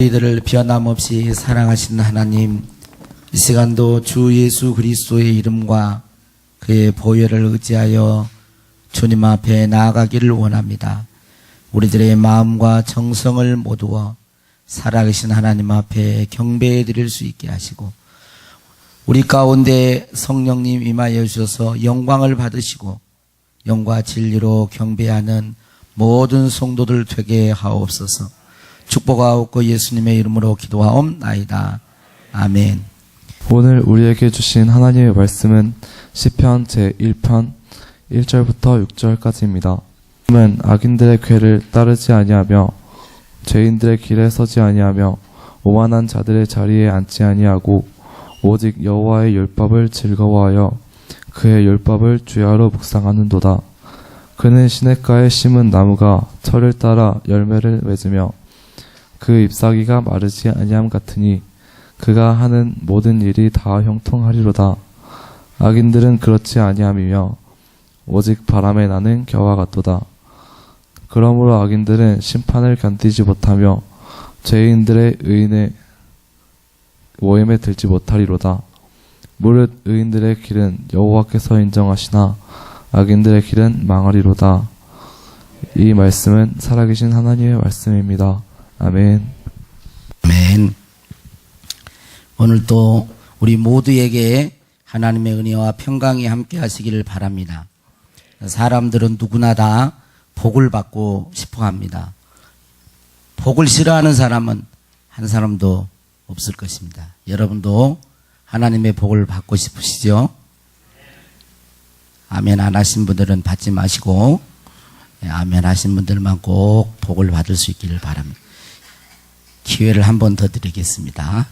저희들을 변함없이 사랑하시는 하나님, 이 시간도 주 예수 그리스도의 이름과 그의 보혈을 의지하여 주님 앞에 나아가기를 원합니다. 우리들의 마음과 정성을 모두어 살아계신 하나님 앞에 경배해 드릴 수 있게 하시고, 우리 가운데 성령님 임하여 주셔서 영광을 받으시고 영과 진리로 경배하는 모든 성도들 되게 하옵소서. 축복하옵고 예수님의 이름으로 기도하옵나이다. 아멘. 오늘 우리에게 주신 하나님의 말씀은 시편 제1편 1절부터 6절까지입니다. 는 악인들의 궤를 따르지 아니하며 죄인들의 길에 서지 아니하며 오만한 자들의 자리에 앉지 아니하고 오직 여호와의 율법을 즐거워하여 그의 율법을 주야로 묵상하는도다. 그는 시냇가에 심은 나무가 철을 따라 열매를 맺으며 그 잎사귀가 마르지 아니함 같으니 그가 하는 모든 일이 다 형통하리로다. 악인들은 그렇지 아니함이며 오직 바람에 나는 겨와 같도다. 그러므로 악인들은 심판을 견디지 못하며 죄인들의 의인의 모임에 들지 못하리로다. 무릇 의인들의 길은 여호와께서 인정하시나 악인들의 길은 망하리로다. 이 말씀은 살아계신 하나님의 말씀입니다. 아멘. 아멘. 오늘도 우리 모두에게 하나님의 은혜와 평강이 함께 하시기를 바랍니다. 사람들은 누구나 다 복을 받고 싶어 합니다. 복을 싫어하는 사람은 한 사람도 없을 것입니다. 여러분도 하나님의 복을 받고 싶으시죠? 아멘 안 하신 분들은 받지 마시고, 아멘 하신 분들만 꼭 복을 받을 수 있기를 바랍니다. 기회를 한 번 더 드리겠습니다.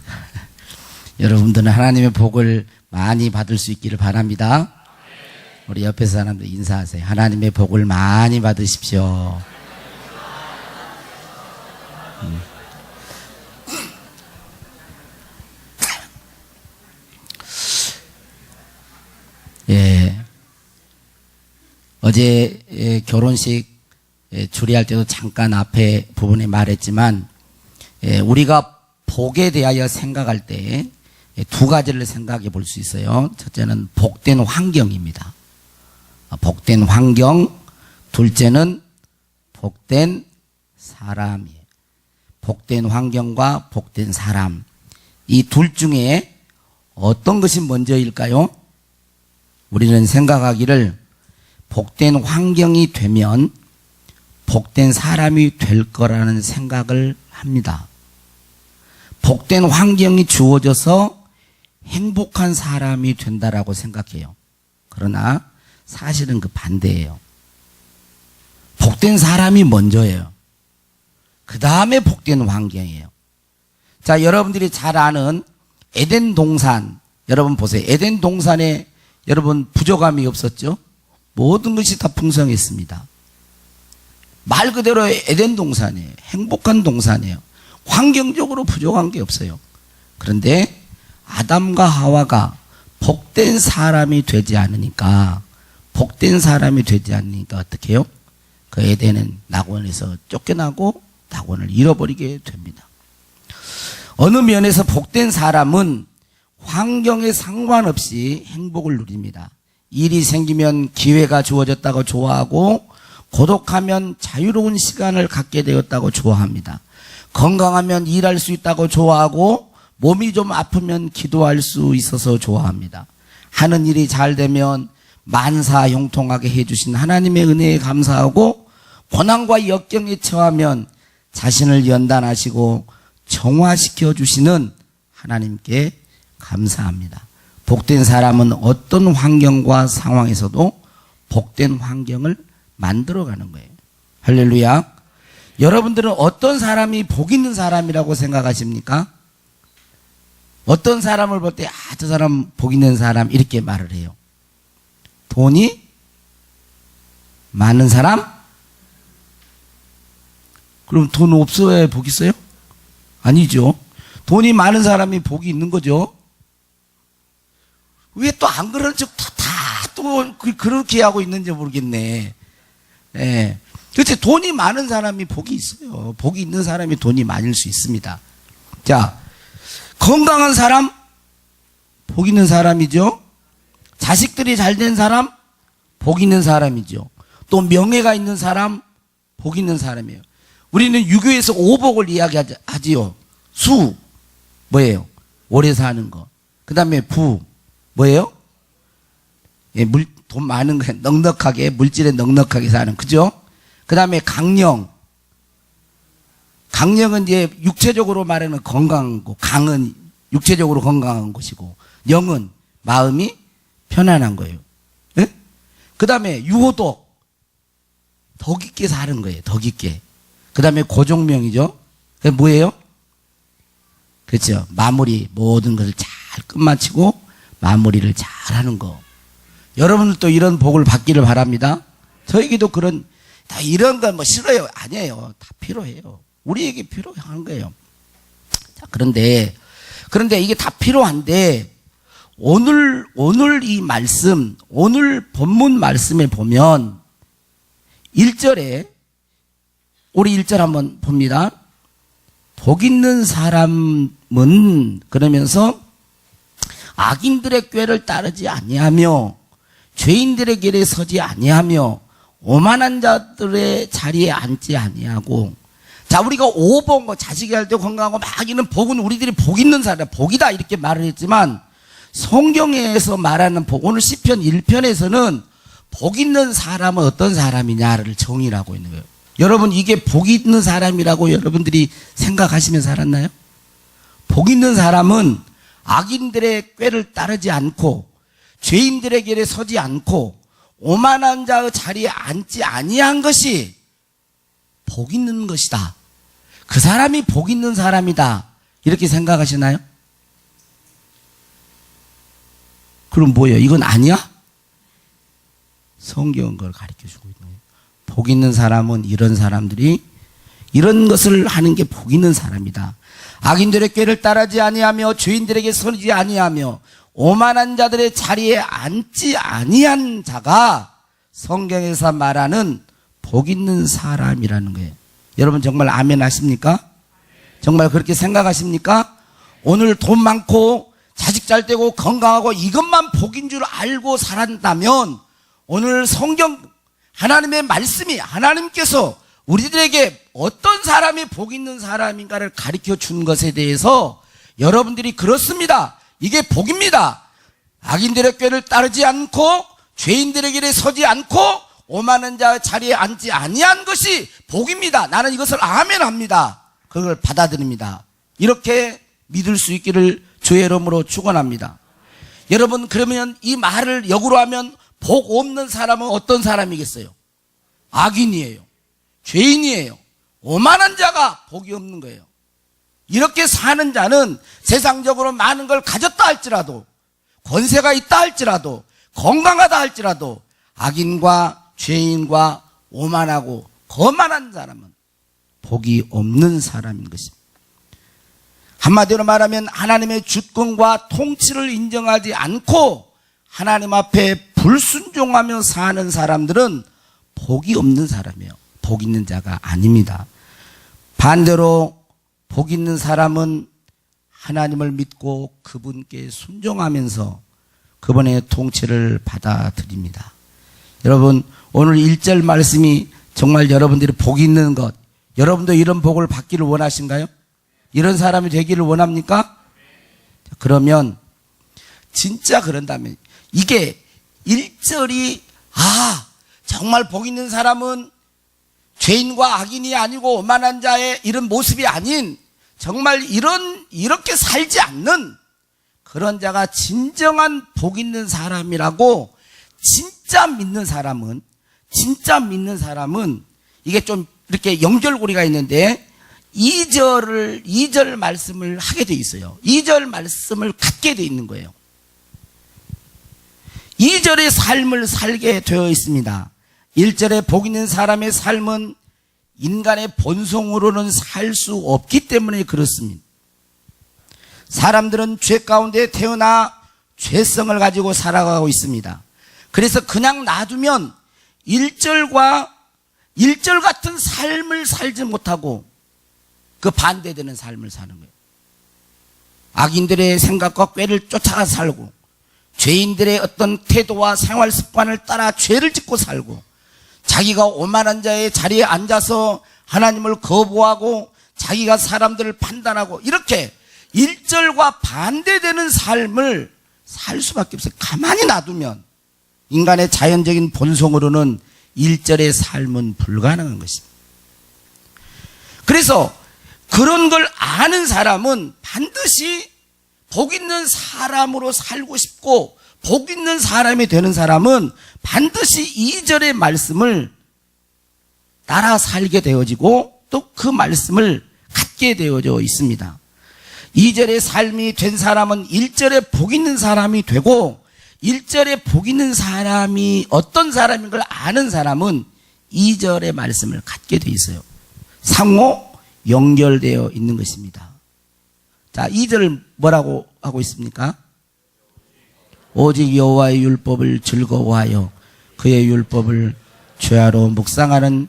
여러분들은 하나님의 복을 많이 받을 수 있기를 바랍니다. 우리 옆에 사람들 인사하세요. 하나님의 복을 많이 받으십시오. 예. 어제 결혼식 주례할 때도 잠깐 앞에 부분에 말했지만, 우리가 복에 대하여 생각할 때 두 가지를 생각해 볼 수 있어요. 첫째는 복된 환경입니다. 복된 환경. 둘째는 복된 사람이에요. 복된 환경과 복된 사람. 이 둘 중에 어떤 것이 먼저일까요? 우리는 생각하기를 복된 환경이 되면 복된 사람이 될 거라는 생각을 합니다. 복된 환경이 주어져서 행복한 사람이 된다라고 생각해요. 그러나 사실은 그 반대예요. 복된 사람이 먼저예요. 그 다음에 복된 환경이에요. 자, 여러분들이 잘 아는 에덴 동산, 여러분 보세요. 에덴 동산에 여러분 부족함이 없었죠? 모든 것이 다 풍성했습니다. 말 그대로 에덴 동산이에요. 행복한 동산이에요. 환경적으로 부족한 게 없어요. 그런데 아담과 하와가 복된 사람이 되지 않으니까 어떻게 해요? 그 에덴은 낙원에서 쫓겨나고 낙원을 잃어버리게 됩니다. 어느 면에서 복된 사람은 환경에 상관없이 행복을 누립니다. 일이 생기면 기회가 주어졌다고 좋아하고, 고독하면 자유로운 시간을 갖게 되었다고 좋아합니다. 건강하면 일할 수 있다고 좋아하고, 몸이 좀 아프면 기도할 수 있어서 좋아합니다. 하는 일이 잘 되면 만사 형통하게 해주신 하나님의 은혜에 감사하고, 고난과 역경에 처하면 자신을 연단하시고 정화시켜 주시는 하나님께 감사합니다. 복된 사람은 어떤 환경과 상황에서도 복된 환경을 만들어가는 거예요. 할렐루야. 여러분들은 어떤 사람이 복 있는 사람이라고 생각하십니까? 어떤 사람을 볼 때 저 사람 복 있는 사람 이렇게 말을 해요. 돈이 많은 사람? 그럼 돈 없어야 복 있어요? 아니죠. 돈이 많은 사람이 복이 있는 거죠. 왜 또 안 그런 척 또 그렇게 하고 있는지 모르겠네. 예. 그렇지, 돈이 많은 사람이 복이 있어요. 복이 있는 사람이 돈이 많을 수 있습니다. 자, 건강한 사람, 복 있는 사람이죠. 자식들이 잘 된 사람, 복 있는 사람이죠. 또 명예가 있는 사람, 복 있는 사람이에요. 우리는 유교에서 오복을 이야기하지요. 수, 뭐예요? 오래 사는 거. 그 다음에 부, 뭐예요? 예, 돈 많은 거, 넉넉하게, 물질에 넉넉하게 사는, 그죠? 그 다음에 강령. 강령은 이제 육체적으로 말하는 건강한 거, 강은 육체적으로 건강한 것이고, 영은 마음이 편안한 거예요. 예? 그 다음에 유호독. 더 깊게 사는 거예요. 더 깊게. 그 다음에 고종명이죠. 그게 뭐예요? 그렇죠. 마무리, 모든 것을 잘 끝마치고 마무리를 잘 하는 거. 여러분들도 이런 복을 받기를 바랍니다. 저에게도 다 이런 건 뭐 싫어요. 아니에요. 다 필요해요. 우리에게 필요한 거예요. 자, 그런데 이게 다 필요한데, 오늘 이 말씀, 오늘 본문 말씀에 보면, 1절에, 우리 1절 한번 봅니다. 복 있는 사람은, 그러면서, 악인들의 꾀를 따르지 아니하며, 죄인들의 길에 서지 아니하며, 오만한 자들의 자리에 앉지 아니하고. 자, 우리가 오복, 자식이 할 때 건강하고 막 이런 복은 우리들이 복 있는 사람, 복이다 이렇게 말을 했지만, 성경에서 말하는 복, 오늘 시편 1편에서는 복 있는 사람은 어떤 사람이냐를 정의를 하고 있는 거예요. 여러분, 이게 복 있는 사람이라고 여러분들이 생각하시면 살았나요? 복 있는 사람은 악인들의 꾀를 따르지 않고, 죄인들의 길에 서지 않고, 오만한 자의 자리에 앉지 아니한 것이 복 있는 것이다. 그 사람이 복 있는 사람이다. 이렇게 생각하시나요? 그럼 뭐예요? 이건 아니야? 성경은 그걸 가르쳐주고 있는 거예요. 복 있는 사람은 이런 사람들이 이런 것을 하는 게 복 있는 사람이다. 악인들의 꾀를 따르지 아니하며 죄인들에게 서지 아니하며 오만한 자들의 자리에 앉지 아니한 자가 성경에서 말하는 복 있는 사람이라는 거예요. 여러분 정말 아멘 하십니까? 정말 그렇게 생각하십니까? 오늘 돈 많고 자식 잘 되고 건강하고 이것만 복인 줄 알고 살았다면 오늘 성경 하나님의 말씀이 하나님께서 우리들에게 어떤 사람이 복 있는 사람인가를 가르쳐 준 것에 대해서 여러분들이 그렇습니다. 이게 복입니다. 악인들의 꾀를 따르지 않고 죄인들의 길에 서지 않고 오만한 자의 자리에 앉지 아니한 것이 복입니다. 나는 이것을 아멘합니다. 그걸 받아들입니다. 이렇게 믿을 수 있기를 주의 이름으로 축원합니다. 여러분, 그러면 이 말을 역으로 하면 복 없는 사람은 어떤 사람이겠어요? 악인이에요. 죄인이에요. 오만한 자가 복이 없는 거예요. 이렇게 사는 자는 세상적으로 많은 걸 가졌다 할지라도, 권세가 있다 할지라도, 건강하다 할지라도 악인과 죄인과 오만하고 거만한 사람은 복이 없는 사람인 것입니다. 한마디로 말하면 하나님의 주권과 통치를 인정하지 않고 하나님 앞에 불순종하며 사는 사람들은 복이 없는 사람이에요. 복 있는 자가 아닙니다. 반대로 복 있는 사람은 하나님을 믿고 그분께 순종하면서 그분의 통치를 받아들입니다. 여러분, 오늘 1절 말씀이 정말 여러분들이 복 있는 것, 여러분도 이런 복을 받기를 원하신가요? 이런 사람이 되기를 원합니까? 그러면 진짜 그런다면 이게 1절이 정말 복 있는 사람은 죄인과 악인이 아니고 오만한 자의 이런 모습이 아닌 정말 이렇게 살지 않는 그런 자가 진정한 복 있는 사람이라고 진짜 믿는 사람은 이게 좀 이렇게 연결고리가 있는데 2절 말씀을 하게 돼 있어요. 2절 말씀을 갖게 돼 있는 거예요. 2절의 삶을 살게 되어 있습니다. 1절에 복 있는 사람의 삶은 인간의 본성으로는 살 수 없기 때문에 그렇습니다. 사람들은 죄 가운데 태어나 죄성을 가지고 살아가고 있습니다. 그래서 그냥 놔두면 1절 같은 삶을 살지 못하고 그 반대되는 삶을 사는 거예요. 악인들의 생각과 꾀를 쫓아가 살고 죄인들의 어떤 태도와 생활 습관을 따라 죄를 짓고 살고 자기가 오만한 자의 자리에 앉아서 하나님을 거부하고 자기가 사람들을 판단하고 이렇게 일절과 반대되는 삶을 살 수밖에 없어요. 가만히 놔두면 인간의 자연적인 본성으로는 일절의 삶은 불가능한 것입니다. 그래서 그런 걸 아는 사람은 반드시 복 있는 사람으로 살고 싶고 복 있는 사람이 되는 사람은 반드시 2절의 말씀을 따라 살게 되어지고 또 그 말씀을 갖게 되어져 있습니다. 2절의 삶이 된 사람은 1절에 복 있는 사람이 되고 1절에 복 있는 사람이 어떤 사람인 걸 아는 사람은 2절의 말씀을 갖게 돼 있어요. 상호 연결되어 있는 것입니다. 자, 2절 뭐라고 하고 있습니까? 오직 여호와의 율법을 즐거워하여 그의 율법을 죄하로 묵상하는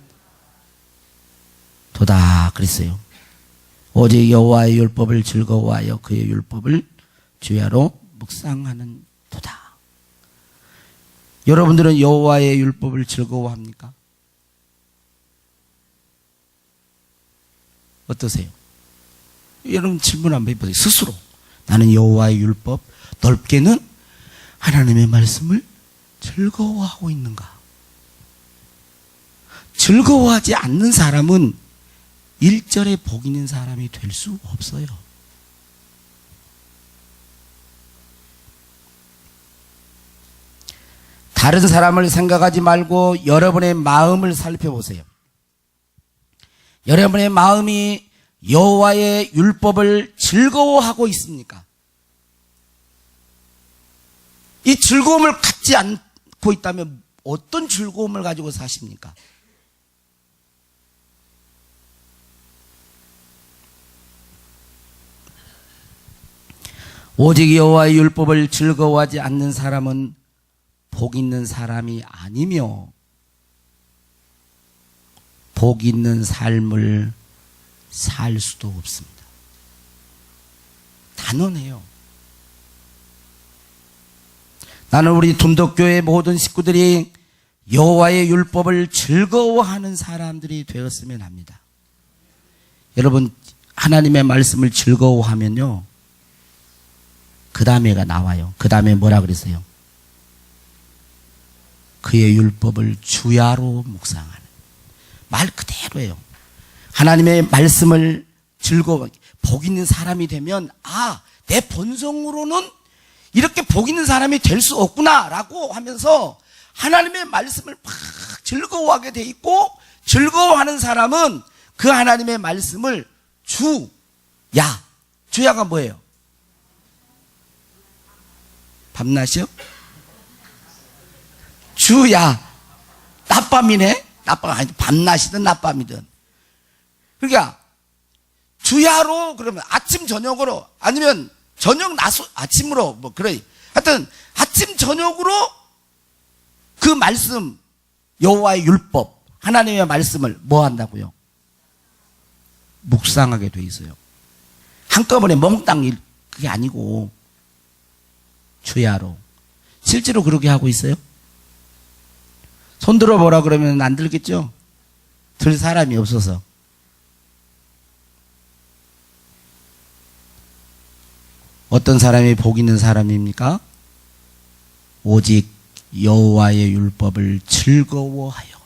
도다 그랬어요. 오직 여호와의 율법을 즐거워하여 그의 율법을 죄하로 묵상하는 도다. 여러분들은 여호와의 율법을 즐거워합니까? 어떠세요? 여러분 질문 한번 해보세요. 스스로 나는 여호와의 율법 넓게는 하나님의 말씀을 즐거워하고 있는가? 즐거워하지 않는 사람은 1절에 복 있는 사람이 될 수 없어요. 다른 사람을 생각하지 말고 여러분의 마음을 살펴보세요. 여러분의 마음이 여호와의 율법을 즐거워하고 있습니까? 이 즐거움을 갖지 않고 있다면 어떤 즐거움을 가지고 사십니까? 오직 여호와의 율법을 즐거워하지 않는 사람은 복 있는 사람이 아니며 복 있는 삶을 살 수도 없습니다. 단언해요. 나는 우리 둔덕교회 모든 식구들이 여호와의 율법을 즐거워하는 사람들이 되었으면 합니다. 여러분 하나님의 말씀을 즐거워하면요 그 다음에가 나와요. 그 다음에 뭐라 그랬어요? 그의 율법을 주야로 묵상하는 말 그대로예요. 하나님의 말씀을 복 있는 사람이 되면 내 본성으로는 이렇게 복 있는 사람이 될 수 없구나라고 하면서 하나님의 말씀을 막 즐거워하게 돼 있고 즐거워하는 사람은 그 하나님의 말씀을 주야가 뭐예요? 밤낮이요? 주야 낮밤이네? 낮밤 아니 밤낮이든 낮밤이든 그러니까 주야로 그러면 아침 저녁으로 아니면 저녁 아침으로 뭐 그래 하여튼 아침 저녁으로 그 말씀 여호와의 율법 하나님의 말씀을 뭐 한다고요? 묵상하게 돼 있어요. 한꺼번에 몽땅 그게 아니고 주야로 실제로 그렇게 하고 있어요? 손 들어보라 그러면 안 들겠죠? 들 사람이 없어서. 어떤 사람이 복 있는 사람입니까? 오직 여호와의 율법을 즐거워하여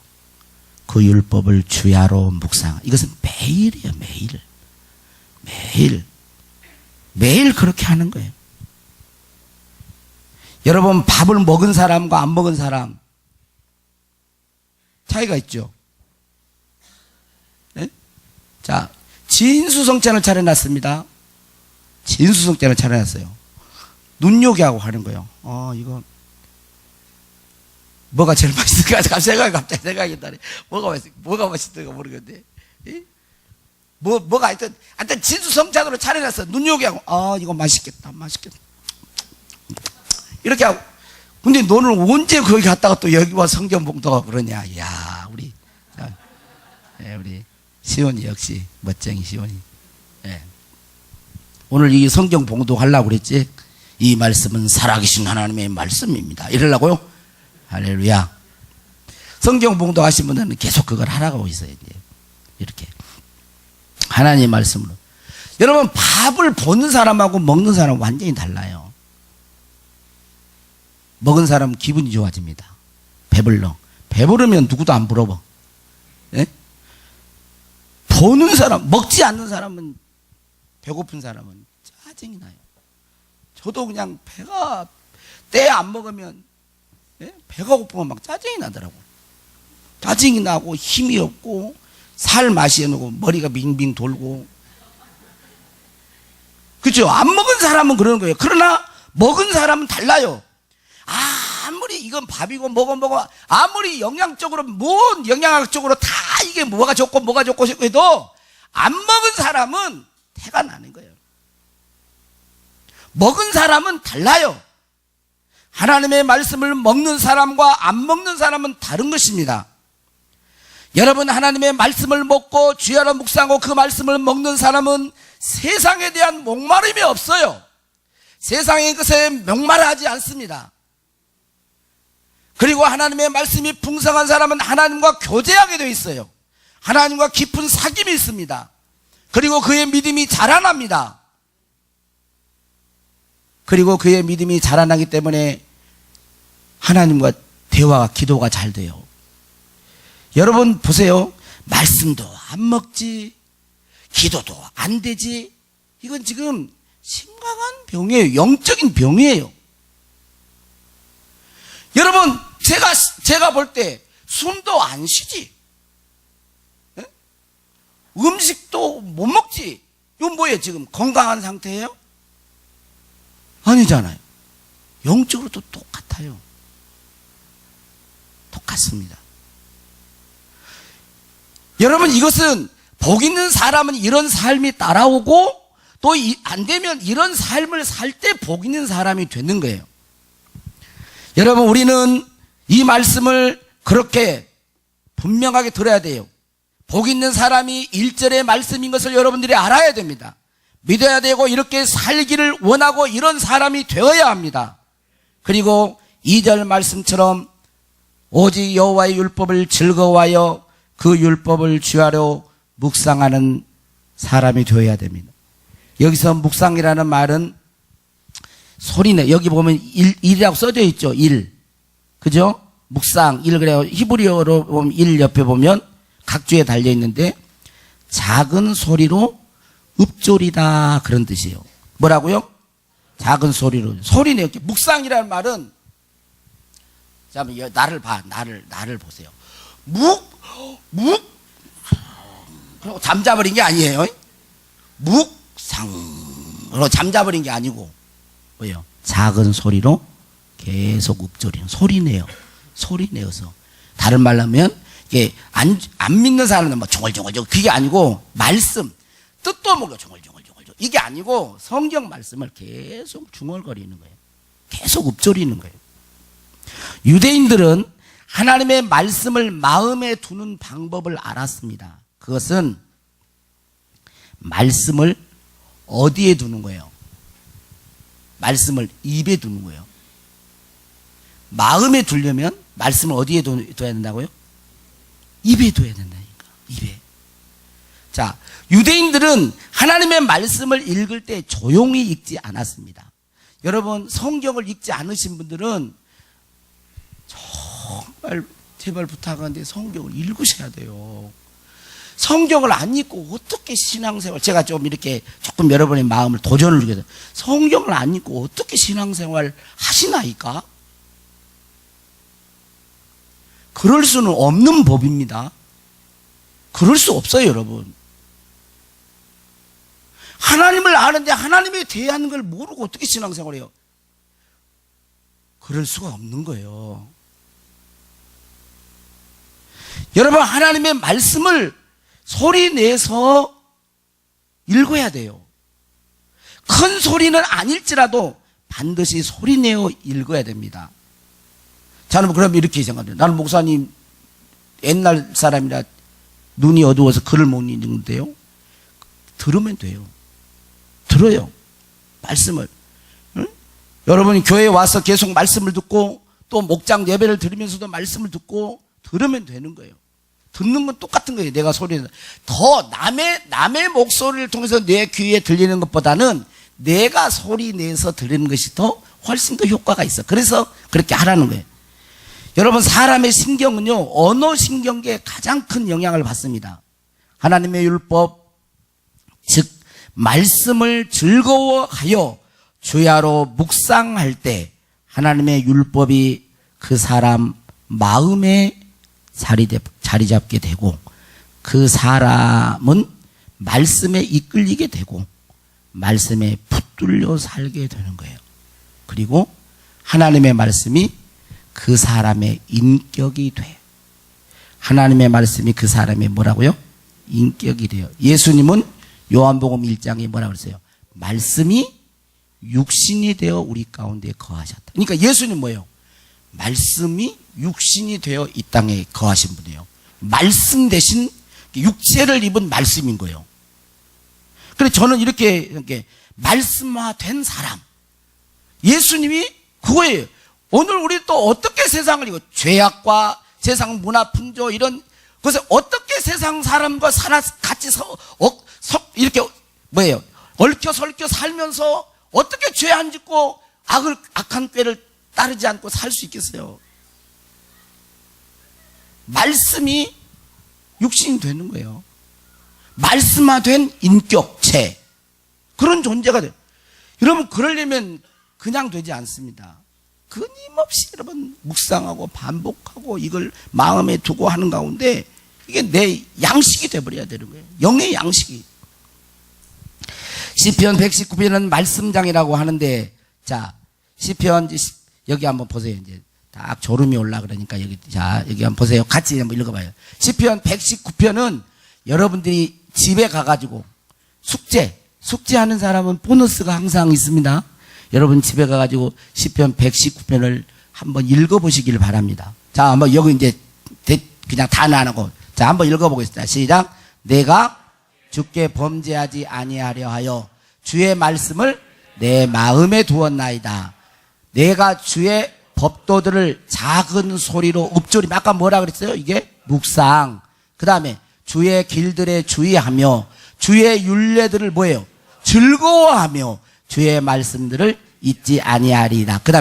그 율법을 주야로 묵상. 이것은 매일이에요. 매일 그렇게 하는 거예요. 여러분 밥을 먹은 사람과 안 먹은 사람 차이가 있죠. 네? 자, 진수성찬을 차려놨습니다. 진수성찬을 차려놨어요. 눈요기하고 하는 거예요. 이거 뭐가 제일 맛있을까? 갑자기 생각이 나네. 뭐가 맛있을까 모르겠는데. 뭐가 하여튼 진수성찬으로 차려놨어. 눈요기하고 이거 맛있겠다. 이렇게 하고. 근데 너는 언제 거기 갔다가 또 여기 와 성경 봉독하고 그러냐. 이야, 우리 시온이 역시 멋쟁이 시온이. 예. 오늘 이 성경 봉독하려고 그랬지? 이 말씀은 살아계신 하나님의 말씀입니다. 이러려고요? 할렐루야. 성경 봉독하신 분들은 계속 그걸 하라고 있어야 돼요. 이렇게. 하나님의 말씀으로. 여러분, 밥을 보는 사람하고 먹는 사람은 완전히 달라요. 먹은 사람은 기분이 좋아집니다. 배불러. 배부르면 누구도 안 부러워. 예? 보는 사람, 먹지 않는 사람은, 배고픈 사람은 짜증이 나요. 저도 그냥 배가, 때 안 먹으면, 예? 배가 고프면 막 짜증이 나더라고. 짜증이 나고, 힘이 없고, 살 맛이 나고, 머리가 빙빙 돌고. 그죠? 안 먹은 사람은 그러는 거예요. 그러나, 먹은 사람은 달라요. 아무리 이건 밥이고 먹어 아무리 영양적으로 뭔 영양학적으로 다 이게 뭐가 좋고 해도 안 먹은 사람은 태가 나는 거예요. 먹은 사람은 달라요. 하나님의 말씀을 먹는 사람과 안 먹는 사람은 다른 것입니다. 여러분, 하나님의 말씀을 먹고 주야로 묵상하고 그 말씀을 먹는 사람은 세상에 대한 목마름이 없어요. 세상의 것에 목마르지 않습니다. 그리고 하나님의 말씀이 풍성한 사람은 하나님과 교제하게 되어 있어요. 하나님과 깊은 사귐이 있습니다. 그리고 그의 믿음이 자라납니다. 그리고 그의 믿음이 자라나기 때문에 하나님과 대화가, 기도가 잘 돼요. 여러분 보세요. 말씀도 안 먹지, 기도도 안 되지. 이건 지금 심각한 병이에요. 영적인 병이에요. 여러분, 제가 볼 때 숨도 안 쉬지, 예? 음식도 못 먹지. 이건 뭐예요? 지금 건강한 상태예요? 아니잖아요. 영적으로도 똑같아요. 똑같습니다. 여러분, 이것은 복 있는 사람은 이런 삶이 따라오고 또 안 되면 이런 삶을 살 때 복 있는 사람이 되는 거예요. 여러분, 우리는 이 말씀을 그렇게 분명하게 들어야 돼요. 복 있는 사람이 1절의 말씀인 것을 여러분들이 알아야 됩니다. 믿어야 되고 이렇게 살기를 원하고 이런 사람이 되어야 합니다. 그리고 2절 말씀처럼 오직 여호와의 율법을 즐거워하여 그 율법을 주야로 묵상하는 사람이 되어야 됩니다. 여기서 묵상이라는 말은 소리내. 여기 보면 일이라고 써져 있죠. 일. 그죠? 묵상, 일. 그래요. 히브리어로 보면 일 옆에 보면 각주에 달려 있는데 작은 소리로 읊조리다, 그런 뜻이에요. 뭐라고요? 작은 소리로. 소리내. 묵상이라는 말은, 자, 나를 보세요. 그리고 잠자버린 게 아니에요. 묵상으로 잠자버린 게 아니고, 뭐예요? 작은 소리로 계속 읊조리는, 소리내요. 소리내어서. 다른 말로 하면, 이게 안 믿는 사람은 뭐 종얼종얼, 그게 아니고, 말씀, 뜻도 모르고 종얼종얼, 이게 아니고, 성경 말씀을 계속 중얼거리는 거예요. 계속 읊조리는 거예요. 유대인들은 하나님의 말씀을 마음에 두는 방법을 알았습니다. 그것은 말씀을 어디에 두는 거예요? 말씀을 입에 두는 거예요. 마음에 두려면 말씀을 어디에 둬야 된다고요? 입에 둬야 된다니까. 입에. 자, 유대인들은 하나님의 말씀을 읽을 때 조용히 읽지 않았습니다. 여러분, 성경을 읽지 않으신 분들은 정말 제발 부탁하는데 성경을 읽으셔야 돼요. 성경을 안 읽고 어떻게 신앙생활, 제가 좀 이렇게 조금 여러분의 마음을 도전을 주게 돼요. 성경을 안 읽고 어떻게 신앙생활 하시나이까? 그럴 수는 없는 법입니다. 그럴 수 없어요, 여러분. 하나님을 아는데 하나님에 대한 걸 모르고 어떻게 신앙생활을 해요? 그럴 수가 없는 거예요. 여러분, 하나님의 말씀을 소리 내서 읽어야 돼요. 큰 소리는 아닐지라도 반드시 소리 내어 읽어야 됩니다. 저는 그럼 이렇게 생각해요. 나는 목사님 옛날 사람이라 눈이 어두워서 글을 못 읽는데요. 들으면 돼요. 들어요. 말씀을. 응? 여러분이 교회에 와서 계속 말씀을 듣고 또 목장 예배를 들으면서도 말씀을 듣고 들으면 되는 거예요. 듣는 건 똑같은 거예요. 내가 소리는 더 남의 목소리를 통해서 내 귀에 들리는 것보다는 내가 소리 내서 들리는 것이 더 훨씬 더 효과가 있어. 그래서 그렇게 하라는 거예요. 여러분, 사람의 신경은요, 언어 신경계에 가장 큰 영향을 받습니다. 하나님의 율법, 즉 말씀을 즐거워하여 주야로 묵상할 때 하나님의 율법이 그 사람 마음에 자리 잡게 되고, 그 사람은 말씀에 이끌리게 되고 말씀에 붙들려 살게 되는 거예요. 그리고 하나님의 말씀이 그 사람의 인격이 돼. 하나님의 말씀이 그 사람의 뭐라고요? 인격이 돼요. 예수님은 요한복음 1장에 뭐라고 그랬어요? 말씀이 육신이 되어 우리 가운데 거하셨다. 그러니까 예수님 뭐예요? 말씀이 육신이 되어 이 땅에 거하신 분이에요. 말씀 대신 육체를 입은 말씀인 거예요. 그래서 저는 이렇게 말씀화된 사람, 예수님이 그거예요. 오늘 우리 또 어떻게 세상을 이거 죄악과 세상 문화 풍조 이런 것에 어떻게 세상 사람과 같이 이렇게 뭐예요? 얽혀 설켜 살면서 어떻게 죄 안 짓고 악한 꾀를 따르지 않고 살 수 있겠어요? 말씀이 육신이 되는 거예요. 말씀화된 인격체, 그런 존재가 돼요. 여러분, 그러려면 그냥 되지 않습니다. 끊임없이 여러분 묵상하고 반복하고 이걸 마음에 두고 하는 가운데 이게 내 양식이 돼버려야 되는 거예요. 영의 양식이. 시편 119편은 말씀장이라고 하는데, 자, 시편 여기 한번 보세요. 이제 딱 졸음이 올라 그러니까 여기 한번 보세요. 같이 한번 읽어봐요. 시편 119편은 여러분들이 집에 가가지고 숙제하는 사람은 보너스가 항상 있습니다. 여러분 집에 가가지고 시편 119편을 한번 읽어보시길 바랍니다. 자, 한번 여기 이제 그냥 다 나누고, 자, 한번 읽어보겠습니다. 시작. 내가 주께 범죄하지 아니하려 하여 주의 말씀을 내 마음에 두었나이다. 내가 주의 법도들을 작은 소리로 읊조림. 아까 뭐라 그랬어요? 이게 묵상. 그 다음에 주의 길들에 주의하며 주의 율례들을 뭐예요? 즐거워하며 주의 말씀들을 잊지 아니하리라. 그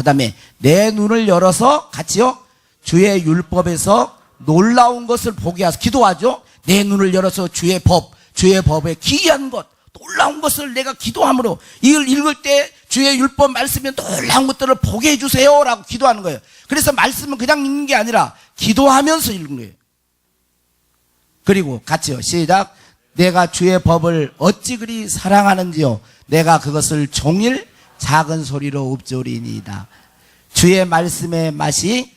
다음에 내 눈을 열어서 같이요, 주의 율법에서 놀라운 것을 보게 하소서. 기도하죠. 내 눈을 열어서 주의 법의 기이한 것, 놀라운 것을 내가 기도함으로 이걸 읽을 때 주의 율법 말씀에 놀라운 것들을 보게 해주세요 라고 기도하는 거예요. 그래서 말씀은 그냥 읽는 게 아니라 기도하면서 읽는 거예요. 그리고 같이요, 시작. 내가 주의 법을 어찌 그리 사랑하는지요, 내가 그것을 종일 작은 소리로 읊조리니이다. 주의 말씀의 맛이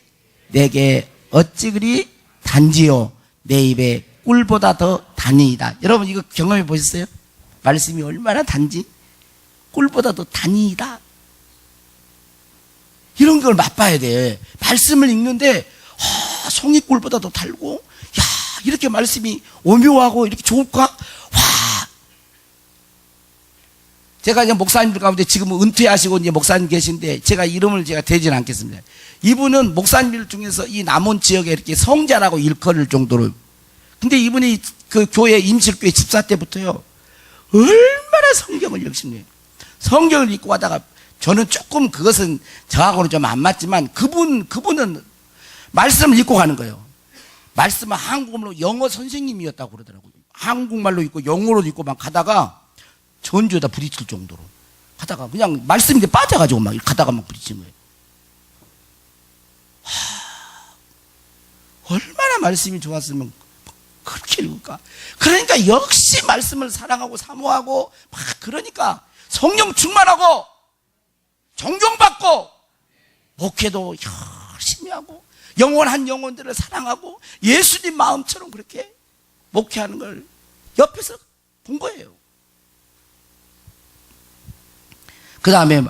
내게 어찌 그리 단지요, 내 입에 꿀보다 더 단이다. 여러분 이거 경험해 보셨어요? 말씀이 얼마나 단지? 꿀보다 더 단이다. 이런 걸 맛봐야 돼. 말씀을 읽는데 송이 꿀보다 더 달고, 야, 이렇게 말씀이 오묘하고 이렇게 좋을까? 와. 제가 이제 목사님들 가운데 지금은 은퇴하시고 이제 목사님 계신데 제가 이름을 제가 대지는 않겠습니다. 이분은 목사님들 중에서 이 남원 지역에 이렇게 성자라고 일컬을 정도로. 근데 이분이 그 교회 임실교회 집사 때부터요, 얼마나 성경을 읽으신, 성경을 읽고 하다가 저는 조금 그것은 저하고는 좀 안 맞지만 그분은 말씀을 읽고 가는 거예요. 말씀은 한국말로 영어 선생님이었다고 그러더라고요. 한국말로 읽고 영어로 읽고 막 가다가 전주에다 부딪힐 정도로 가다가 그냥 말씀인데 빠져가지고 막 가다가 막 부딪힌 거예요. 얼마나 말씀이 좋았으면 그렇게 읽을까? 그러니까 역시 말씀을 사랑하고 사모하고 막 그러니까 성령 충만하고 존경받고 목회도 열심히 하고 영원한 영혼들을 사랑하고 예수님 마음처럼 그렇게 목회하는 걸 옆에서 본 거예요. 그 다음에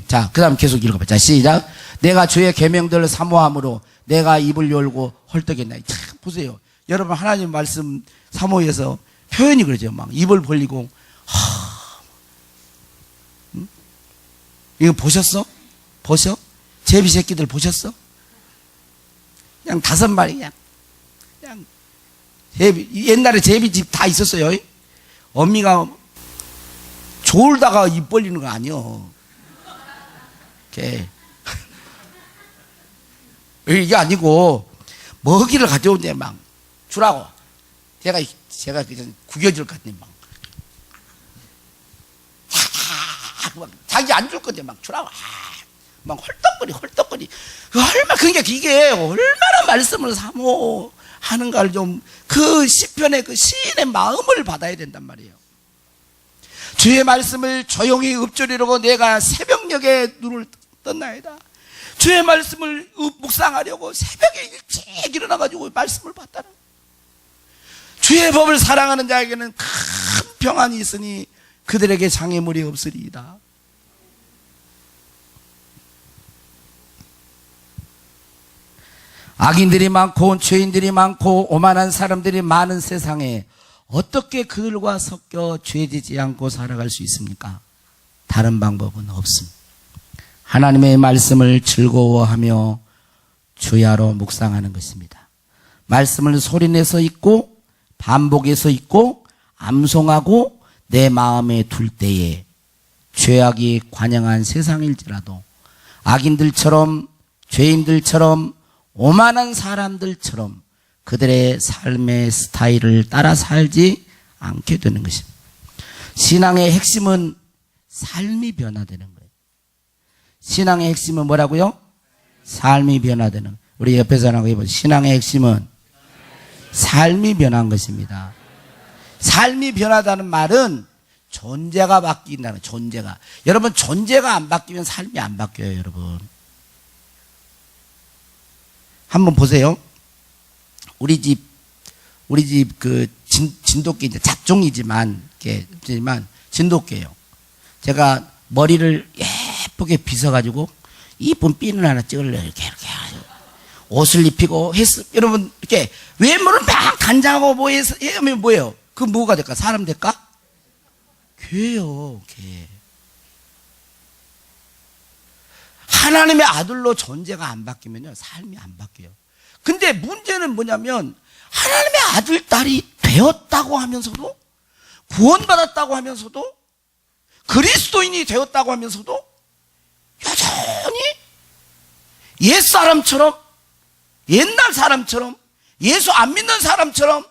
자, 그 다음 계속 읽어봐. 자, 시작. 내가 주의 계명들을 사모함으로 내가 입을 열고 헐떡였나이. 참 보세요. 여러분 하나님 말씀 사모해서 표현이 그러죠. 막 입을 벌리고 이거 보셨어? 보셔? 제비 새끼들 보셨어? 그냥 5마리 그냥 제비, 옛날에 제비집 다 있었어요. 어미가 졸다가 입 벌리는 거 아니요. 이게 아니고 먹이를 가져오는데 막 주라고. 제가 그냥 구겨질 것 같네 막. 자기 안 줄 건데 막 주라고. 막 헐떡거리. 얼마나 그러니까 이게 얼마나 말씀을 사모하는가를 좀 그 시편의 그 시인의 마음을 받아야 된단 말이에요. 주의 말씀을 조용히 읊조리려고 내가 새벽녘에 눈을 떴나이다. 주의 말씀을 묵상하려고 새벽에 일찍 일어나가지고 말씀을 봤다는. 주의 법을 사랑하는 자에게는 큰 평안이 있으니 그들에게 장애물이 없으리이다. 악인들이 많고 죄인들이 많고 오만한 사람들이 많은 세상에 어떻게 그들과 섞여 죄지지 않고 살아갈 수 있습니까? 다른 방법은 없습니다. 하나님의 말씀을 즐거워하며 주야로 묵상하는 것입니다. 말씀을 소리내서 읽고 반복해서 읽고 암송하고 내 마음에 둘 때에 죄악이 관영한 세상일지라도 악인들처럼 죄인들처럼 오만한 사람들처럼 그들의 삶의 스타일을 따라 살지 않게 되는 것입니다. 신앙의 핵심은 삶이 변화되는 거예요. 신앙의 핵심은 뭐라고요? 삶이 변화되는. 우리 옆에 사람하고 해보세요. 신앙의 핵심은 삶이 변한 것입니다. 삶이 변하다는 말은 존재가 바뀐다는, 존재가. 여러분, 존재가 안 바뀌면 삶이 안 바뀌어요, 여러분. 한번 보세요. 우리 집 그 진돗개, 이제 잡종이지만, 진돗개예요. 제가 머리를 예쁘게 빗어가지고, 이쁜 핀을 하나 찍으려고 이렇게 옷을 입히고 여러분, 이렇게 외모를 막 간장하고 뭐 해서, 하면 뭐예요? 그 뭐가 될까? 사람 될까? 괴요, 괴. 하나님의 아들로 존재가 안 바뀌면요, 삶이 안 바뀌어요. 근데 문제는 뭐냐면, 하나님의 아들, 딸이 되었다고 하면서도, 구원받았다고 하면서도, 그리스도인이 되었다고 하면서도, 여전히 옛사람처럼, 옛날 사람처럼, 예수 안 믿는 사람처럼,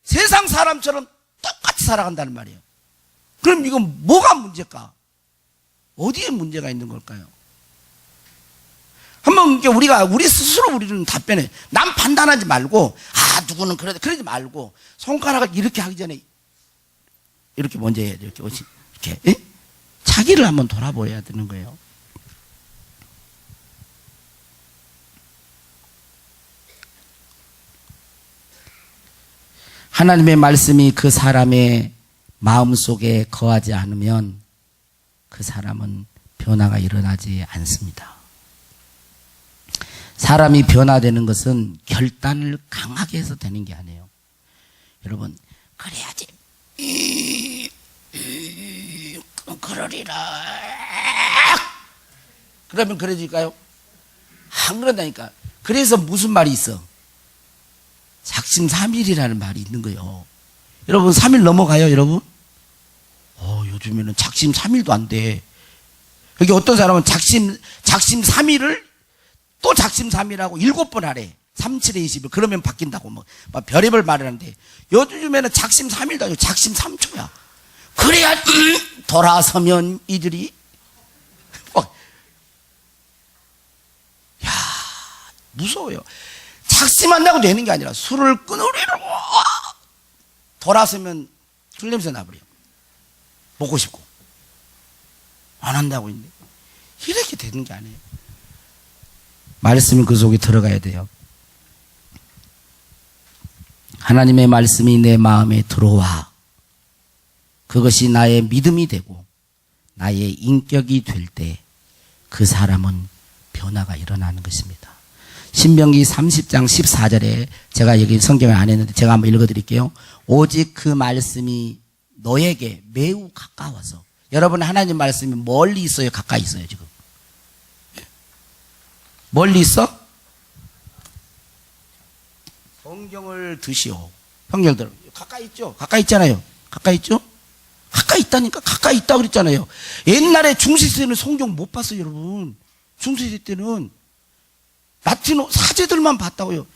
세상 사람처럼 똑같이 살아간다는 말이에요. 그럼 이건 뭐가 문제일까? 어디에 문제가 있는 걸까요? 한번 우리 스스로 우리는 답변해. 남 판단하지 말고, 누구는 그러지 말고, 손가락을 이렇게 하기 전에, 이렇게 먼저 해야 돼요. 이렇게. 예? 자기를 한번 돌아보아야 되는 거예요. 하나님의 말씀이 그 사람의 마음속에 거하지 않으면 그 사람은 변화가 일어나지 않습니다. 사람이 변화되는 것은 결단을 강하게 해서 되는 게 아니에요. 여러분, 그래야지 그러리라 그러면 그래질까요? 안 그런다니까. 그래서 무슨 말이 있어? 작심삼일이라는 말이 있는 거예요. 여러분, 3일 넘어가요, 여러분? 요즘에는 작심 3일도 안 돼. 여기 어떤 사람은 작심 3일을 또 작심 3일하고 7번 하래. 37에 20일. 그러면 바뀐다고 막 별의별 말을 하는데, 요즘에는 작심 3일도 아니고 작심 3초야. 그래야 돌아서면 이들이 무서워요. 작심한다고 되는 게 아니라 술을 끊으려고 돌아서면 술 냄새 나버려. 먹고 싶고 안 한다고 있는데 이렇게 되는 게 아니에요. 말씀이 그 속에 들어가야 돼요. 하나님의 말씀이 내 마음에 들어와 그것이 나의 믿음이 되고 나의 인격이 될 때 그 사람은 변화가 일어나는 것입니다. 신명기 30장 14절에 제가 여기 성경을 안 했는데 제가 한번 읽어드릴게요. 오직 그 말씀이 너에게 매우 가까워서. 여러분, 하나님 말씀이 멀리 있어요, 가까이 있어요, 지금? 멀리 있어? 성경을 드시오. 성경들 가까이 있죠? 가까이 있잖아요. 가까이 있죠? 가까이 있다니까. 가까이 있다고 그랬잖아요. 옛날에 중세시대 때는 성경 못 봤어요, 여러분. 중세시대 때는 라틴어 사제들만 봤다고요.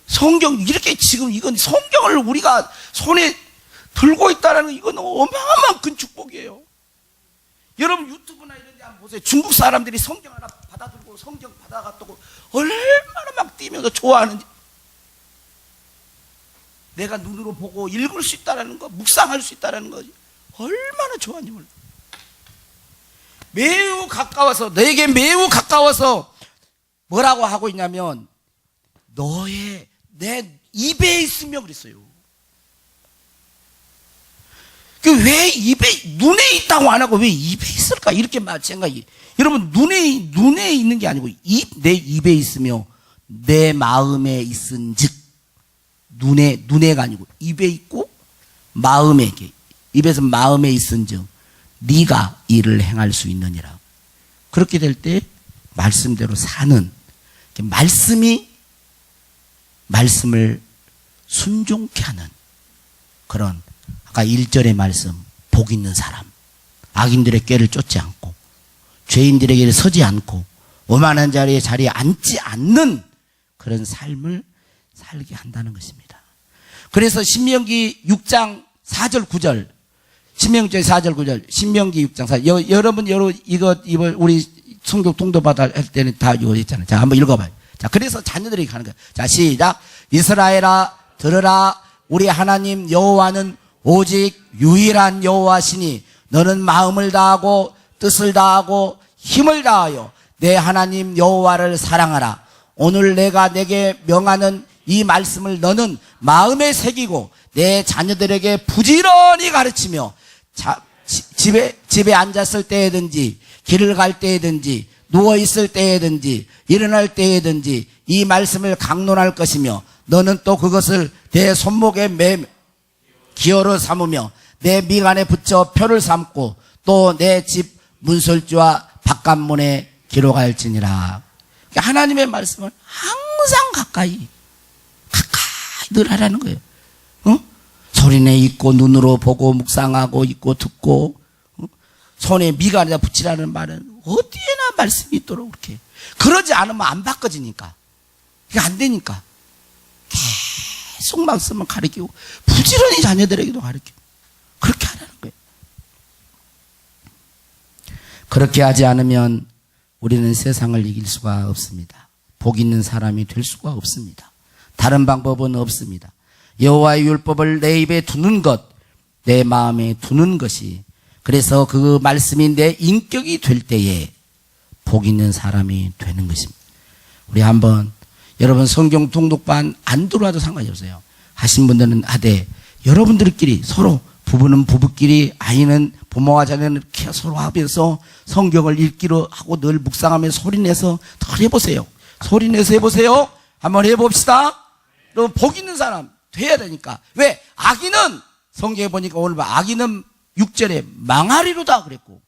성경, 이렇게 지금 이건 성경을 우리가 손에 들고 있다는 이건 어마어마한 큰 축복이에요. 여러분 유튜브나 이런 데 한번 보세요. 중국 사람들이 성경 하나 받아들고 성경 받아갔다고 얼마나 막 뛰면서 좋아하는지. 내가 눈으로 보고 읽을 수 있다는 거, 묵상할 수 있다는 거 얼마나 좋아하는지 몰라. 매우 가까워서, 너에게 매우 가까워서 뭐라고 하고 있냐면 내 입에 있으며 그랬어요. 왜 입에, 눈에 있다고 안 하고 왜 입에 있을까? 이렇게 생각이. 여러분, 눈에 있는 게 아니고 내 입에 있으며 내 마음에 있은 즉, 눈에가 아니고 입에 있고 마음에, 입에서 마음에 있은 즉 네가 이를 행할 수 있느니라. 그렇게 될 때 말씀대로 사는, 말씀을 순종케 하는 그런, 아까 1절의 말씀, 복 있는 사람, 악인들의 꾀를 쫓지 않고 죄인들의 길에 서지 않고 오만한 자리에 앉지 않는 그런 삶을 살게 한다는 것입니다. 그래서 신명기 6장 4절 9절, 신명기 4절 9절, 신명기 6장 4절. 여러분 이거 우리 성경 통도받아 할 때는 다 이거 있잖아요. 자, 한번 읽어봐요. 자, 그래서 자녀들에게 가는 거예요. 자, 시작. 이스라엘아 들으라. 우리 하나님 여호와는 오직 유일한 여호와시니 너는 마음을 다하고 뜻을 다하고 힘을 다하여 내 하나님 여호와를 사랑하라. 오늘 내가 내게 명하는 이 말씀을 너는 마음에 새기고 내 자녀들에게 부지런히 가르치며 집에 앉았을 때에든지 길을 갈 때에든지 누워있을 때에든지 일어날 때에든지 이 말씀을 강론할 것이며 너는 또 그것을 내 손목에 기어로 삼으며 내 미간에 붙여 표를 삼고 또 내 집 문설주와 바깥문에 기록할지니라. 하나님의 말씀을 항상 가까이 늘 하라는 거예요. 소리내 있고 눈으로 보고 묵상하고 있고 듣고 손에 미간에다 붙이라는 말은 어디에나 말씀이 있도록 그렇게. 그러지 않으면 안 바꿔지니까. 그게 안 되니까. 계속 말씀을 가르치고 부지런히 자녀들에게도 가르치고 그렇게 하라는 거예요. 그렇게 하지 않으면 우리는 세상을 이길 수가 없습니다. 복 있는 사람이 될 수가 없습니다. 다른 방법은 없습니다. 여호와의 율법을 내 입에 두는 것, 내 마음에 두는 것이, 그래서 그 말씀이 내 인격이 될 때에 복 있는 사람이 되는 것입니다. 우리 한번, 여러분 성경 통독반 안 들어와도 상관이 없어요. 하신 분들은 하되, 여러분들끼리 서로, 부부는 부부끼리, 아이는 부모와 자녀는 이렇게 서로 하면서 성경을 읽기로 하고 늘 묵상하면서 소리내서 더 해보세요. 소리내서 해보세요. 한번 해봅시다. 여러분 복 있는 사람 돼야 되니까. 왜? 악인은 성경에 보니까 오늘 봐. 악인은 6절에 망하리로다 그랬고,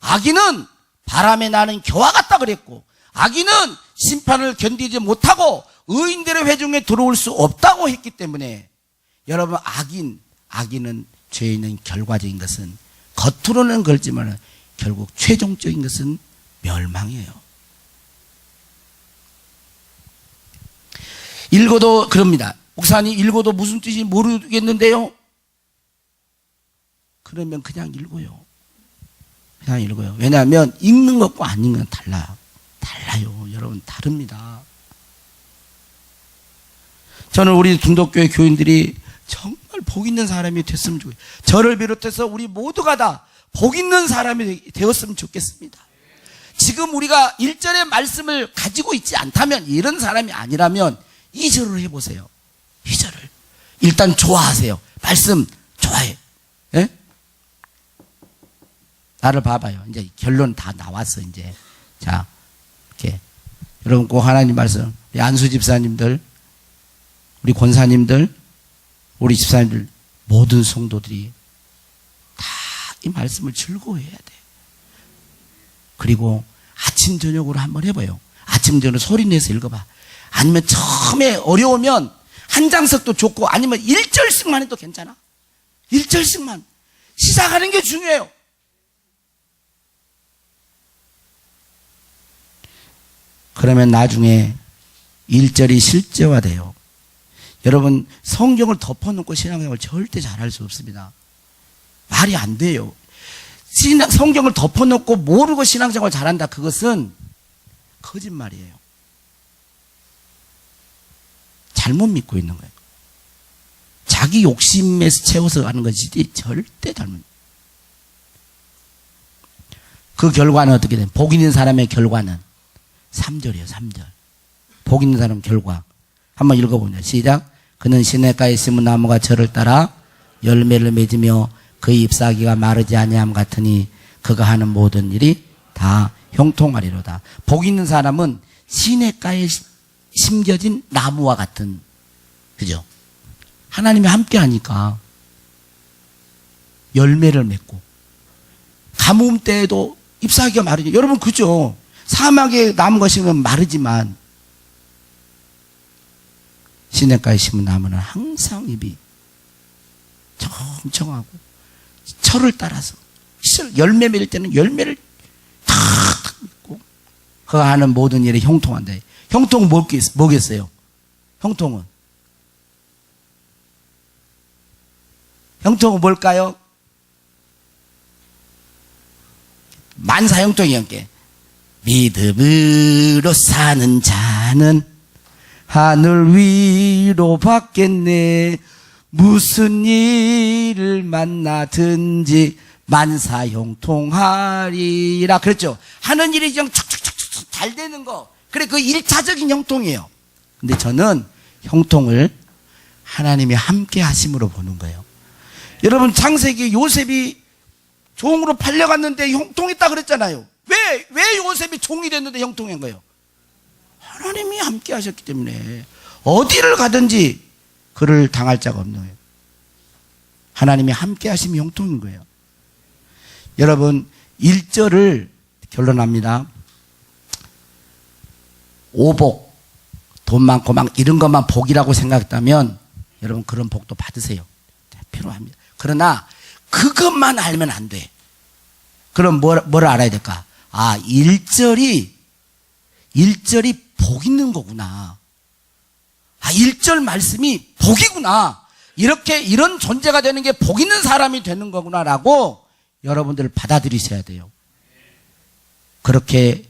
악인은 바람에 나는 겨와 같다 그랬고, 악인은 심판을 견디지 못하고 의인들의 회중에 들어올 수 없다고 했기 때문에, 여러분 악인은 죄인은 결과적인 것은 겉으로는 그렇지만 결국 최종적인 것은 멸망이에요. 읽어도 그럽니다. 목사님 읽어도 무슨 뜻인지 모르겠는데요. 그러면 그냥 읽어요. 그냥 읽어요. 왜냐하면 읽는 것과 안 읽는 건 달라요. 여러분 다릅니다. 저는 우리 중독교회 교인들이 정말 복 있는 사람이 됐으면 좋겠어요. 저를 비롯해서 우리 모두가 다 복 있는 사람이 되었으면 좋겠습니다. 지금 우리가 1절의 말씀을 가지고 있지 않다면, 이런 사람이 아니라면 2절을 해보세요. 2절을 일단 좋아하세요. 말씀 좋아해. 예? 나를 봐봐요. 이제 결론 다 나왔어. 이제 자, 이렇게 여러분 꼭 하나님 말씀, 우리 안수 집사님들, 우리 권사님들, 우리 집사님들 모든 성도들이 다 이 말씀을 즐거워해야 돼. 그리고 아침 저녁으로 한번 해봐요. 아침 저녁 소리 내서 읽어봐. 아니면 처음에 어려우면 한 장석도 좋고, 아니면 1절씩만 해도 괜찮아. 1절씩만 시작하는 게 중요해요. 그러면 나중에 1절이 실제화돼요. 여러분, 성경을 덮어놓고 신앙생활을 절대 잘할 수 없습니다. 말이 안 돼요. 성경을 덮어놓고 모르고 신앙생활 잘한다, 그것은 거짓말이에요. 잘못 믿고 있는 거예요. 자기 욕심에서 채워서 가는 것이지 절대 잘못. 그 결과는 어떻게 돼? 복 있는 사람의 결과는 3절이에요. 3절. 복 있는 사람 결과 한번 읽어보자. 시작. 그는 시냇가에 심은 나무가 저를 따라 열매를 맺으며 그의 잎사귀가 마르지 아니함 같으니 그가 하는 모든 일이 다 형통하리로다. 복 있는 사람은 시냇가에 심겨진 나무와 같은, 그죠? 하나님이 함께 하니까 열매를 맺고, 가뭄 때에도 잎사귀가 마르죠. 여러분, 그죠? 사막에 나무가 심으면 마르지만 시냇가에 심은 나무는 항상 잎이 청청하고 철을 따라서 열매 맺을 때는 열매를 탁 맺고 그가 하는 모든 일이 형통한다. 형통은 뭐겠어요? 형통은 뭘까요? 만사 형통이 함께 믿음으로 사는 자는 하늘 위로 받겠네. 무슨 일을 만나든지 만사 형통하리라 그랬죠. 하는 일이 그냥 촉촉촉촉 잘 되는 거, 그래, 그 1차적인 형통이에요. 근데 저는 형통을 하나님이 함께 하심으로 보는 거예요. 여러분, 창세기 요셉이 종으로 팔려갔는데 형통했다 그랬잖아요. 왜 요셉이 종이 됐는데 형통한 거예요? 하나님이 함께 하셨기 때문에 어디를 가든지 그를 당할 자가 없는 거예요. 하나님이 함께 하심이 형통인 거예요. 여러분, 1절을 결론합니다. 오복, 돈 많고 막 이런 것만 복이라고 생각했다면 여러분, 그런 복도 받으세요. 필요합니다. 그러나 그것만 알면 안 돼. 그럼 뭘 알아야 될까? 1절이 복 있는 거구나. 1절 말씀이 복이구나. 이런 존재가 되는 게 복 있는 사람이 되는 거구나라고 여러분들 받아들이셔야 돼요. 그렇게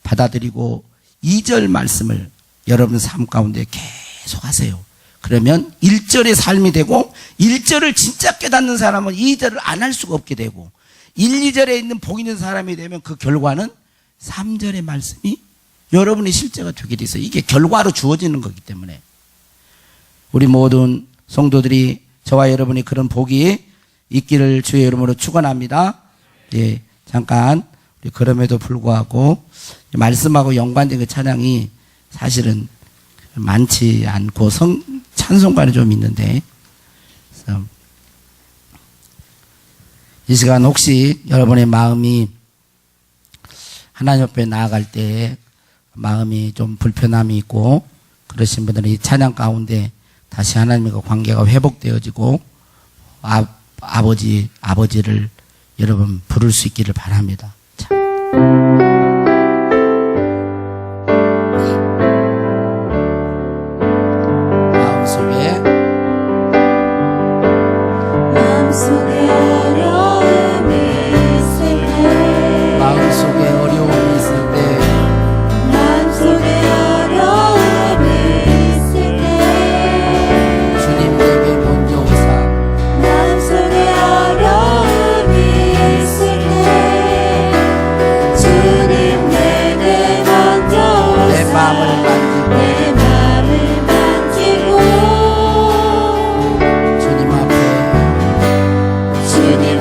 받아들이고 2절 말씀을 여러분 삶 가운데 계속 하세요. 그러면 1절의 삶이 되고, 1절을 진짜 깨닫는 사람은 2절을 안 할 수가 없게 되고, 1, 2절에 있는 복 있는 사람이 되면 그 결과는 3절의 말씀이 여러분의 실제가 되게 돼서 이게 결과로 주어지는 거기 때문에 우리 모든 성도들이, 저와 여러분이 그런 복이 있기를 주의 이름으로 축원합니다. 예, 잠깐 그럼에도 불구하고 말씀하고 연관된 그 찬양이 사실은 많지 않고 찬송가는 좀 있는데, 그래서 이 시간 혹시 여러분의 마음이 하나님 앞에 나아갈 때 마음이 좀 불편함이 있고 그러신 분들은 이 찬양 가운데 다시 하나님과 관계가 회복되어지고 아버지를 여러분 부를 수 있기를 바랍니다. 주님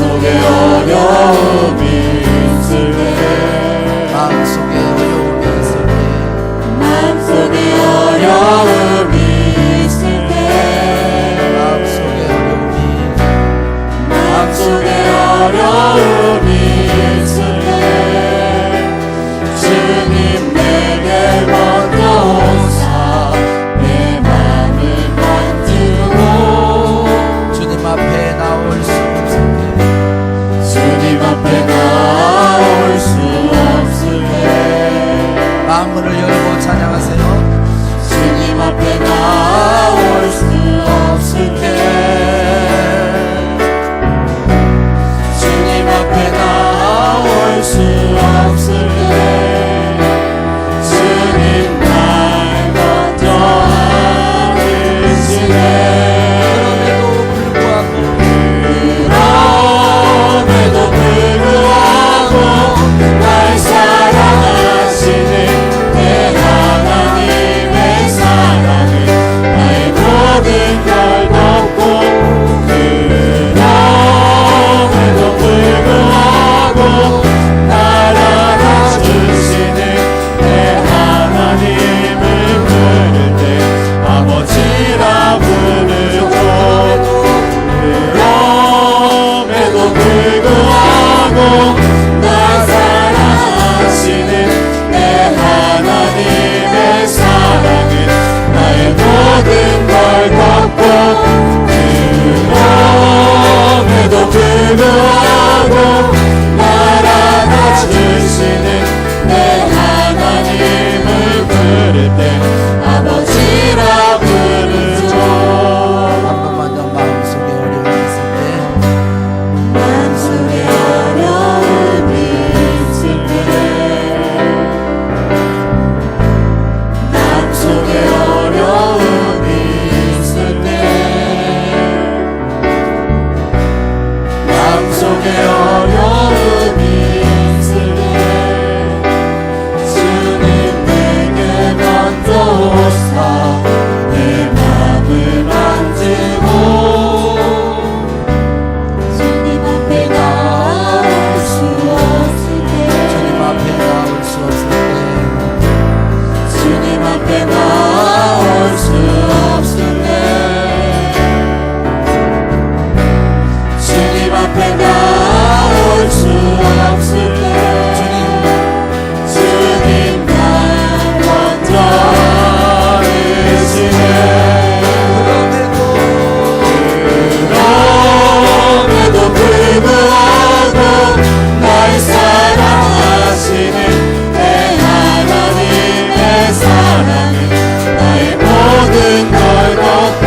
마음속에 어려움이 있을 때 마음속에 어려움이 있을 때 마음속에 어려움이 있을 때 마음속에 어려움이 있을 때 주님 내게 먼저 오사 내 맘을 만지고 주님 앞에 나올 수 없을 때 주님 앞에 나올 수 없을 때 마음문을 열고 찬양하세요. 주님 앞에 나올 수 없을 때 주님 앞에 나올 수 없을 때 주님 날 먼저 안으시네 그럼에도 불구하고 날 사랑하시는 내 하나님의 사랑은 나의 모든 걸 덮고 그럼에도 불구하고 날 안아주시는 내 하나님을 부를 때 아버지라 부르고 그럼에도 불구하고 날 사랑하시는 내 하나님의 사랑은 나의 모든 걸 덮고 그럼에도 불구하고 날 안아주시는 내 하나님을 부를 때 아버지라 부르죠 한 번만 더 마음속에 어려움이 있을 때 마음속에 어려움이 있을 때 마음속에 어려움이 있을 때 마음속에 어려움이 있을 때 주님 내게 먼저 오사 내 맘을 만지고 주님 앞에 나올 수 없을 때 주님 앞에 나올 수 없을 때 주님 앞에 나올 수 없을 때 주님 앞에 나올 수 없을 때 주님 날 먼저 안으시네 그럼에도 불구하고 날 사랑하시는 내 하나님의 사랑은 나의 모든 걸 덮고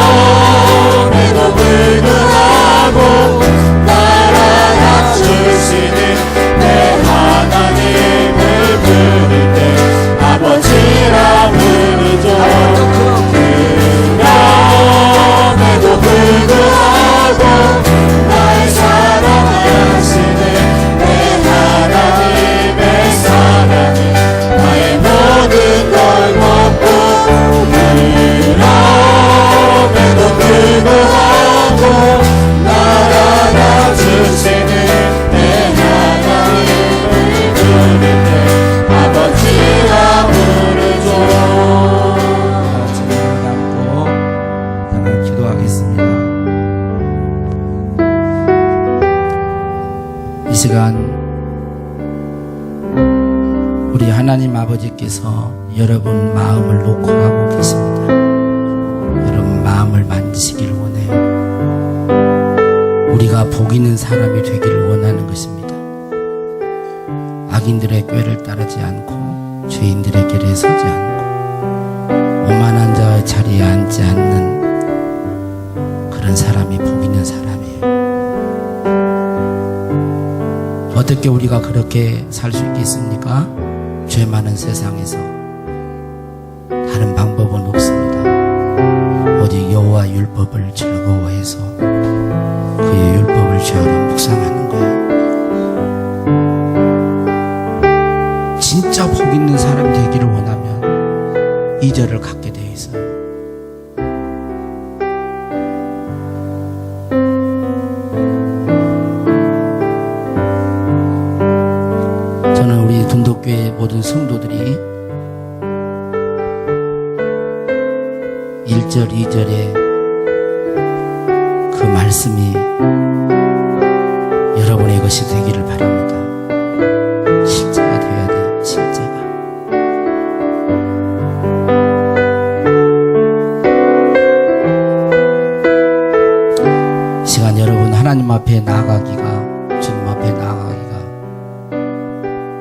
그럼에도 불구하고 날 안아주시는 내 하나님을 부를 때 아버지라 부르죠 그럼에도 불구하고 날 사랑하시는 내 하나님의 사랑은 나의 모든 걸 덮고 그럼에도 불구하고 날 안아주시는 내 하나님을 부를 때 아버지라 부르죠 같이 눈을 감고 하나 기도하겠습니다. 이 시간 우리 하나님 아버지께서 여러분 마음을 놓고 가고 계십니다. 여러분 마음을 만지시기를 원해요. 우리가 복 있는 사람이 되기를 원하는 것입니다. 악인들의 꾀를 따르지 않고 죄인들의 길에 서지 않고 오만한 자의 자리에 앉지 않는 그런 사람이 복 있는 사람이에요. 어떻게 우리가 그렇게 살 수 있겠습니까? 죄 많은 세상에서 다른 방법은 없습니다. 오직 여호와 율법을 즐거워해서 그의 율법을 죄하러 묵상하는 거예요. 진짜 복 있는 사람이 되기를 원하면 2절을 갖게 되어 있어요. 저는 우리 돈독교회 모든 성도들이 1절, 2절에 그 말씀이 여러분의 것이 되기를 바랍니다. 실제가 되어야 돼요. 실제가. 시간 여러분 하나님 앞에 나아가기가, 주님 앞에 나아가기가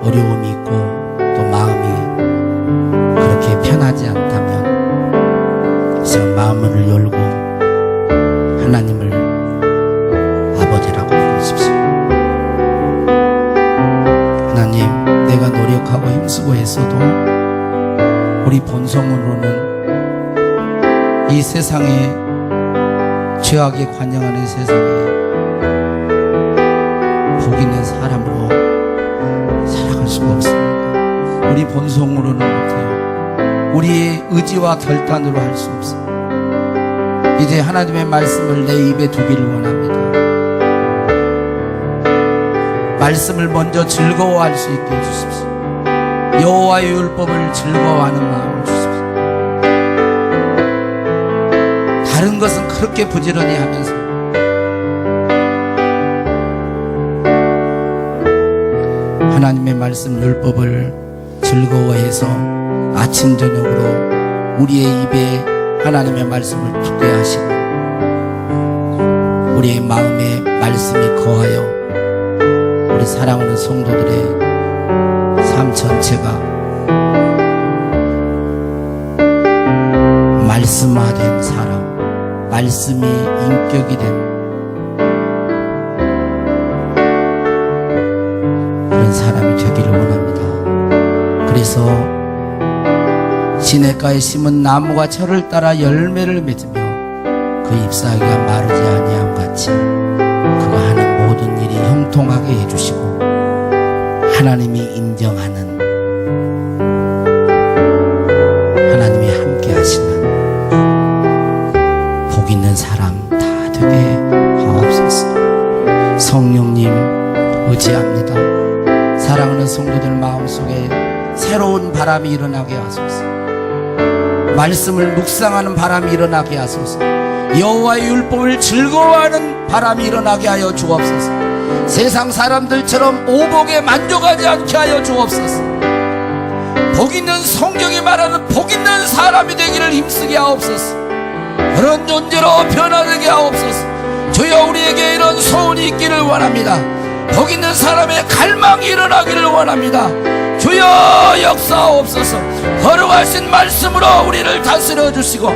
어려움이 있고 또 마음이 그렇게 편하지 않다면 시간 마음을 열고 하나님을 아버지라고 부르십시오. 하나님, 내가 노력하고 힘쓰고 했어도 우리 본성으로는 이 세상에 죄악에 관영하는 세상에 복 있는 사람으로 살아갈 수가 없습니다. 우리 본성으로는 못해요. 우리의 의지와 결단으로 할 수 없어요. 이제 하나님의 말씀을 내 입에 두기를 원합니다. 말씀을 먼저 즐거워할 수 있게 해주십시오. 여호와의 율법을 즐거워하는 마음을 주십시오. 다른 것은 그렇게 부지런히 하면서 하나님의 말씀 율법을 즐거워해서 아침 저녁으로 우리의 입에 하나님의 말씀을 두게 하시고 우리의 마음에 말씀이 거하여 우리 사랑하는 성도들의 삶 전체가 말씀화된 사람, 말씀이 인격이 된 그런 사람이 되기를 원합니다. 그래서 시냇가에 심은 나무가 철을 따라 열매를 맺으며 그 잎사귀가 마르지 아니함 같이 그가 하는 모든 일이 형통하게 해주시고 하나님이 인정하는 하나님이 함께 하시는 복 있는 사람 다 되게 하옵소서. 성령님 의지합니다. 사랑하는 성도들 마음속에 새로운 바람이 일어나게 하소서. 말씀을 묵상하는 바람이 일어나게 하소서. 여호와의 율법을 즐거워하는 바람이 일어나게 하여 주옵소서. 세상 사람들처럼 오복에 만족하지 않게 하여 주옵소서. 복 있는 성경이 말하는 복 있는 사람이 되기를 힘쓰게 하옵소서. 그런 존재로 변화되게 하옵소서. 주여 우리에게 이런 소원이 있기를 원합니다. 복 있는 사람의 갈망이 일어나기를 원합니다. 주여 역사하옵소서. 거룩하신 말씀으로 우리를 다스려 주시고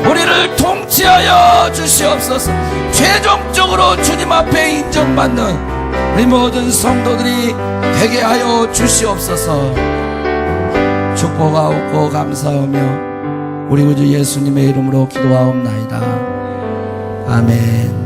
우리를 통치하여 주시옵소서. 최종적으로 주님 앞에 인정받는 우리 모든 성도들이 되게 하여 주시옵소서. 축복하옵고 감사하며 우리 구주 예수님의 이름으로 기도하옵나이다. 아멘.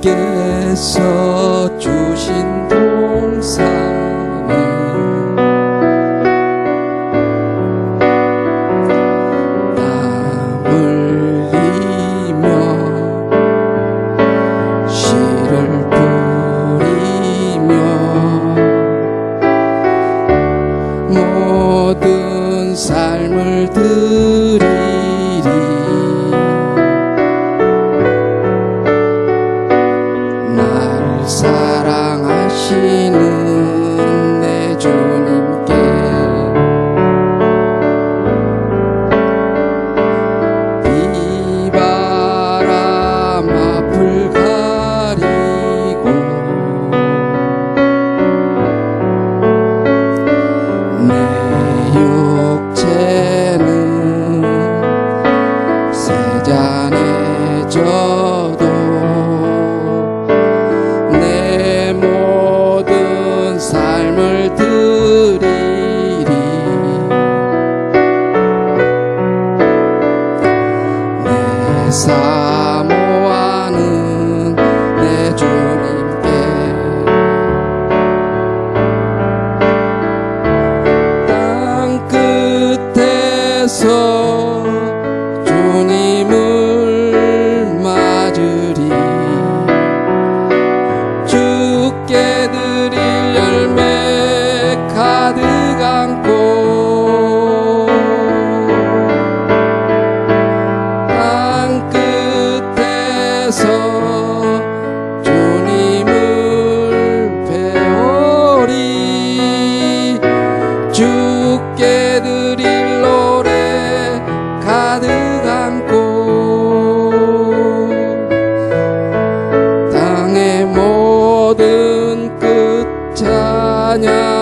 주께서 주신 동산에 땀 흘리며 씨를 뿌리며 모든 삶을 드리리. 사랑하시는 내 주님께 비바람 앞을 가리고 내 육체는 세잔해져도 내 모든 찬양